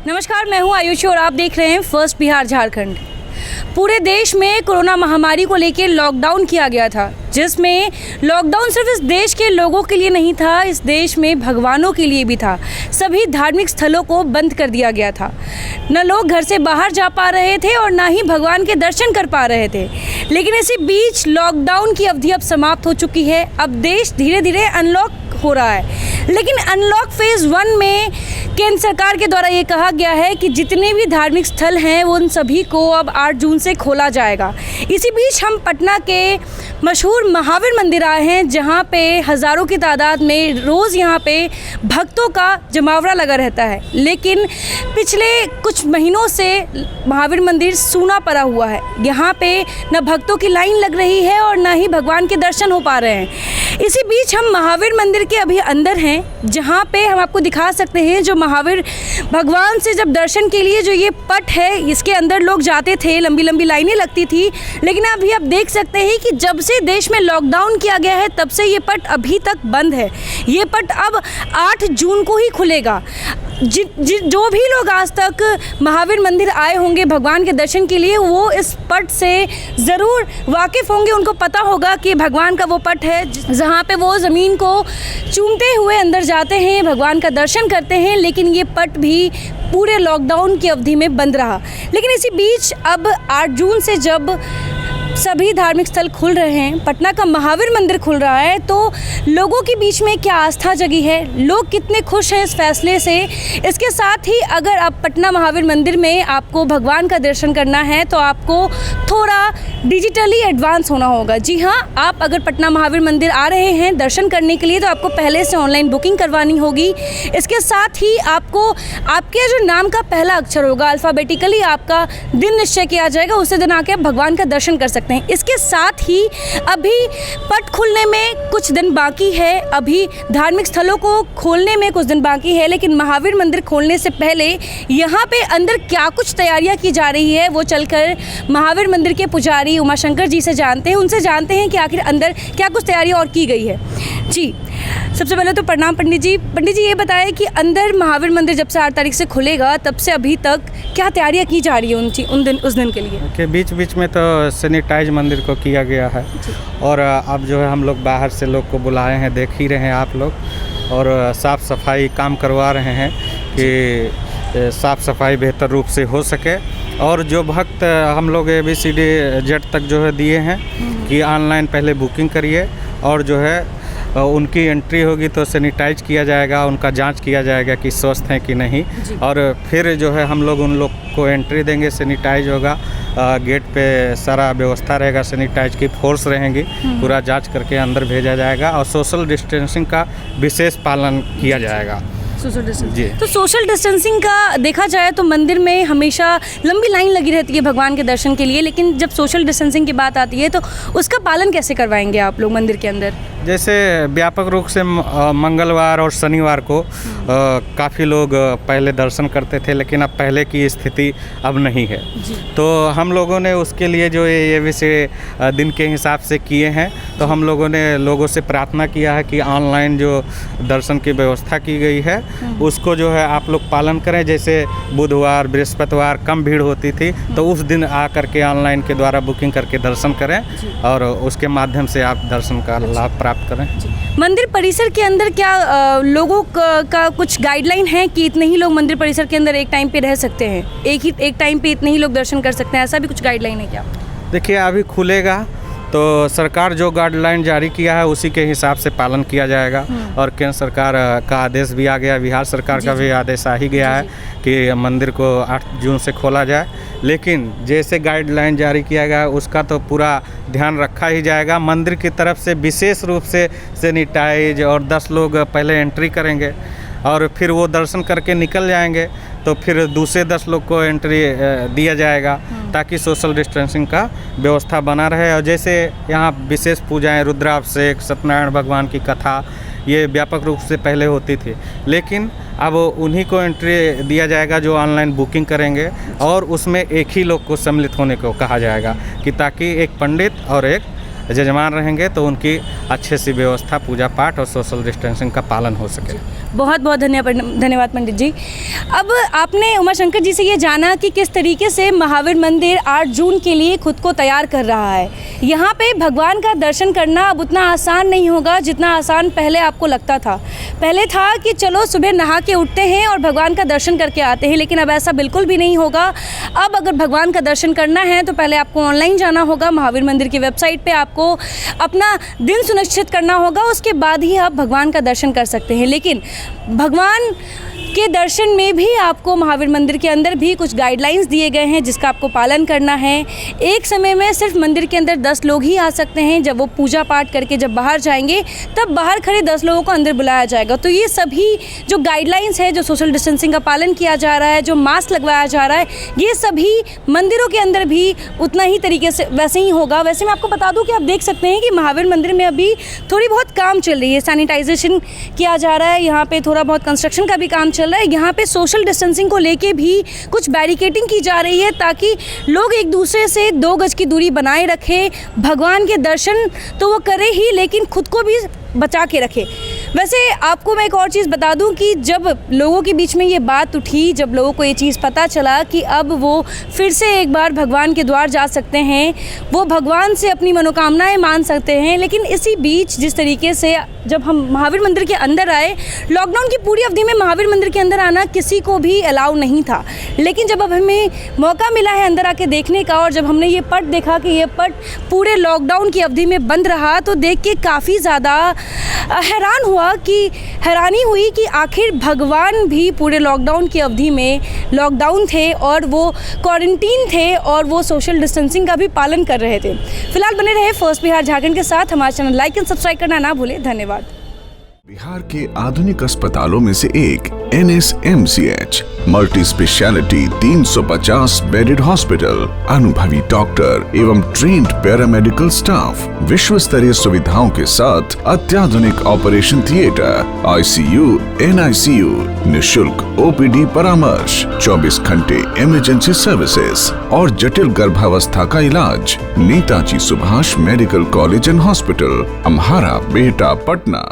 नमस्कार, मैं हूं आयुषी और आप देख रहे हैं फर्स्ट बिहार झारखंड। पूरे देश में कोरोना महामारी को लेकर लॉकडाउन किया गया था, जिसमें लॉकडाउन सिर्फ इस देश के लोगों के लिए नहीं था, इस देश में भगवानों के लिए भी था। सभी धार्मिक स्थलों को बंद कर दिया गया था। न लोग घर से बाहर जा पा रहे थे और ना ही भगवान के दर्शन कर पा रहे थे। लेकिन इसी बीच लॉकडाउन की अवधि अब समाप्त हो चुकी है। अब देश धीरे धीरे अनलॉक हो रहा है। लेकिन अनलॉक फेज़ 1 में केंद्र सरकार के द्वारा ये कहा गया है कि जितने भी धार्मिक स्थल हैं उन सभी को अब 8 जून से खोला जाएगा। इसी बीच हम पटना के मशहूर महावीर मंदिर आए हैं, जहां पे हज़ारों की तादाद में रोज़ यहां पे भक्तों का जमावड़ा लगा रहता है। लेकिन पिछले कुछ महीनों से महावीर मंदिर सूना पड़ा हुआ है। यहाँ पे न भक्तों की लाइन लग रही है और न ही भगवान के दर्शन हो पा रहे हैं। इसी बीच हम महावीर मंदिर के अभी अंदर हैं, जहाँ पे हम आपको दिखा सकते हैं जो महावीर भगवान से जब दर्शन के लिए जो ये पट है, इसके अंदर लोग जाते थे, लंबी लंबी लाइनें लगती थी। लेकिन अभी आप देख सकते हैं कि जब से देश में लॉकडाउन किया गया है तब से ये पट अभी तक बंद है। ये पट अब 8 जून को ही खुलेगा। जो भी लोग आज तक महावीर मंदिर आए होंगे भगवान के दर्शन के लिए, वो इस पट से ज़रूर वाकिफ़ होंगे। उनको पता होगा कि भगवान का वो पट है जहाँ पे वो ज़मीन को चूमते हुए अंदर जाते हैं, भगवान का दर्शन करते हैं। लेकिन ये पट भी पूरे लॉकडाउन की अवधि में बंद रहा। लेकिन इसी बीच अब 8 जून से जब सभी धार्मिक स्थल खुल रहे हैं, पटना का महावीर मंदिर खुल रहा है, तो लोगों के बीच में क्या आस्था जगी है, लोग कितने खुश हैं इस फैसले से। इसके साथ ही अगर आप पटना महावीर मंदिर में आपको भगवान का दर्शन करना है तो आपको थोड़ा डिजिटली एडवांस होना होगा। जी हाँ, आप अगर पटना महावीर मंदिर आ रहे हैं दर्शन करने के लिए तो आपको पहले से ऑनलाइन बुकिंग करवानी होगी। इसके साथ ही आपको आपके जो नाम का पहला अक्षर होगा, अल्फ़ाबेटिकली आपका दिन निश्चय किया जाएगा, उसी दिन आके आप भगवान का दर्शन कर सकते हैं। इसके साथ ही अभी पट खुलने में कुछ दिन बाकी है, अभी धार्मिक स्थलों को खोलने में कुछ दिन बाकी है। लेकिन महावीर मंदिर खोलने से पहले यहाँ पे अंदर क्या कुछ तैयारियाँ की जा रही है, वो चलकर महावीर मंदिर के पुजारी उमाशंकर जी से जानते हैं। उनसे जानते हैं कि आखिर अंदर क्या कुछ तैयारियाँ और की गई है। जी, सबसे पहले तो प्रणाम पंडित जी। पंडित जी, ये बताएं कि अंदर महावीर मंदिर जब से 8 तारीख से खुलेगा तब से अभी तक क्या तैयारियां की जा रही है उस दिन के लिए? के बीच में तो सैनिटाइज मंदिर को किया गया है और अब जो है हम लोग बाहर से लोग को बुलाए हैं, देख ही रहे हैं आप लोग, और साफ़ सफाई काम करवा रहे हैं कि साफ़ सफाई बेहतर रूप से हो सके। और जो भक्त हम लोग ABCD तक जो है दिए हैं कि ऑनलाइन पहले बुकिंग करिए और जो है उनकी एंट्री होगी तो सैनिटाइज किया जाएगा, उनका जांच किया जाएगा कि स्वस्थ हैं कि नहीं, और फिर जो है हम लोग उन लोग को एंट्री देंगे, सैनिटाइज होगा, गेट पे सारा व्यवस्था रहेगा, सैनिटाइज की फोर्स रहेंगी, पूरा जांच करके अंदर भेजा जाएगा और सोशल डिस्टेंसिंग का विशेष पालन किया जाएगा। सोशल डिस्टेंसिंग, तो सोशल डिस्टेंसिंग का देखा जाए तो मंदिर में हमेशा लंबी लाइन लगी रहती है भगवान के दर्शन के लिए। लेकिन जब सोशल डिस्टेंसिंग की बात आती है तो उसका पालन कैसे करवाएंगे आप लोग मंदिर के अंदर? जैसे व्यापक रूप से मंगलवार और शनिवार को काफ़ी लोग पहले दर्शन करते थे, लेकिन अब पहले की स्थिति अब नहीं है। तो हम लोगों ने उसके लिए जो ये विषय दिन के हिसाब से किए हैं, तो हम लोगों ने लोगों से प्रार्थना किया है कि ऑनलाइन जो दर्शन की व्यवस्था की गई है उसको जो है आप लोग पालन करें। जैसे बुधवार बृहस्पतिवार कम भीड़ होती थी, तो उस दिन आ करके ऑनलाइन के द्वारा बुकिंग करके दर्शन करें और उसके माध्यम से आप दर्शन का लाभ प्राप्त करें। मंदिर परिसर के अंदर क्या लोगों का कुछ गाइडलाइन है कि इतने ही लोग मंदिर परिसर के अंदर एक टाइम पे रह सकते हैं, एक टाइम पे इतने ही लोग दर्शन कर सकते हैं, ऐसा भी कुछ गाइडलाइन है क्या? देखिए, अभी खुलेगा तो सरकार जो गाइडलाइन जारी किया है उसी के हिसाब से पालन किया जाएगा। और केंद्र सरकार का आदेश भी आ गया, बिहार सरकार का भी आदेश आ ही गया है कि मंदिर को 8 जून से खोला जाए। लेकिन जैसे गाइडलाइन जारी किया गया है उसका तो पूरा ध्यान रखा ही जाएगा। मंदिर की तरफ से विशेष रूप से सैनिटाइज और 10 लोग पहले एंट्री करेंगे और फिर वो दर्शन करके निकल जाएंगे, तो फिर दूसरे 10 लोग को एंट्री दिया जाएगा ताकि सोशल डिस्टेंसिंग का व्यवस्था बना रहे। और जैसे यहाँ विशेष पूजाएं, रुद्राभिषेक, सत्यनारायण भगवान की कथा, ये व्यापक रूप से पहले होती थी, लेकिन अब उन्हीं को एंट्री दिया जाएगा जो ऑनलाइन बुकिंग करेंगे और उसमें एक ही लोग को सम्मिलित होने को कहा जाएगा कि ताकि एक पंडित और एक जजमान रहेंगे तो उनकी अच्छे सी व्यवस्था, पूजा पाठ और सोशल डिस्टेंसिंग का पालन हो सके। बहुत बहुत धन्यवाद पंडित जी। अब आपने उमाशंकर जी से ये जाना कि किस तरीके से महावीर मंदिर 8 जून के लिए खुद को तैयार कर रहा है। यहाँ पे भगवान का दर्शन करना अब उतना आसान नहीं होगा जितना आसान पहले आपको लगता था। पहले था कि चलो सुबह नहा के उठते हैं और भगवान का दर्शन करके आते हैं, लेकिन अब ऐसा बिल्कुल भी नहीं होगा। अब अगर भगवान का दर्शन करना है तो पहले आपको ऑनलाइन जाना होगा, महावीर मंदिर की वेबसाइट पे आपको अपना दिन सुनिश्चित करना होगा, उसके बाद ही आप भगवान का दर्शन कर सकते हैं। लेकिन भगवान के दर्शन में भी आपको महावीर मंदिर के अंदर भी कुछ गाइडलाइंस दिए गए हैं जिसका आपको पालन करना है। एक समय में सिर्फ मंदिर के अंदर 10 लोग ही आ सकते हैं। जब वो पूजा पाठ करके जब बाहर जाएंगे तब बाहर खड़े 10 लोगों को अंदर बुलाया जाएगा। तो ये सभी जो गाइडलाइंस है, जो सोशल डिस्टेंसिंग का पालन किया जा रहा है, जो मास्क लगवाया जा रहा है, ये सभी मंदिरों के अंदर भी उतना ही तरीके से वैसे ही होगा। वैसे मैं आपको बता दूं कि आप देख सकते हैं कि महावीर मंदिर में अभी थोड़ी बहुत काम चल रही है, सैनिटाइजेशन किया जा रहा है, यहाँ पे थोड़ा बहुत कंस्ट्रक्शन का भी काम चल रहा है। यहाँ पे सोशल डिस्टेंसिंग को लेके भी कुछ बैरिकेडिंग की जा रही है ताकि लोग एक दूसरे से 2 गज की दूरी बनाए रखें। भगवान के दर्शन तो वो करे ही, लेकिन खुद को भी बचा के रखे। वैसे आपको मैं एक और चीज़ बता दूं कि जब लोगों के बीच में ये बात उठी, जब लोगों को ये चीज़ पता चला कि अब वो फिर से एक बार भगवान के द्वार जा सकते हैं, वो भगवान से अपनी मनोकामनाएं मान सकते हैं। लेकिन इसी बीच जिस तरीके से जब हम महावीर मंदिर के अंदर आए, लॉकडाउन की पूरी अवधि में महावीर मंदिर के अंदर आना किसी को भी अलाउ नहीं था। लेकिन जब अब हमें मौका मिला है अंदर आके देखने का, और जब हमने ये पट देखा कि ये पट पूरे लॉकडाउन की अवधि में बंद रहा, तो देख के काफ़ी ज़्यादा हैरानी हुई कि आखिर भगवान भी पूरे लॉकडाउन की अवधि में लॉकडाउन थे और वो क्वारंटीन थे और वो सोशल डिस्टेंसिंग का भी पालन कर रहे थे। फिलहाल बने रहे फर्स्ट बिहार झारखंड के साथ। हमारा चैनल लाइक एंड सब्सक्राइब करना ना भूलें। धन्यवाद। बिहार के आधुनिक अस्पतालों में से एक NSMCH multi speciality 350 bedded hospital, अनुभवी डॉक्टर एवं ट्रेन्ड पैरामेडिकल स्टाफ, विश्व स्तरीय सुविधाओं के साथ अत्याधुनिक ऑपरेशन थिएटर, ICU, NICU, निशुल्क OPD परामर्श, 24 घंटे इमरजेंसी सर्विसेज और जटिल गर्भावस्था का इलाज। Netaji Subhash medical college and hospital, Amhara, Bihta, Patna.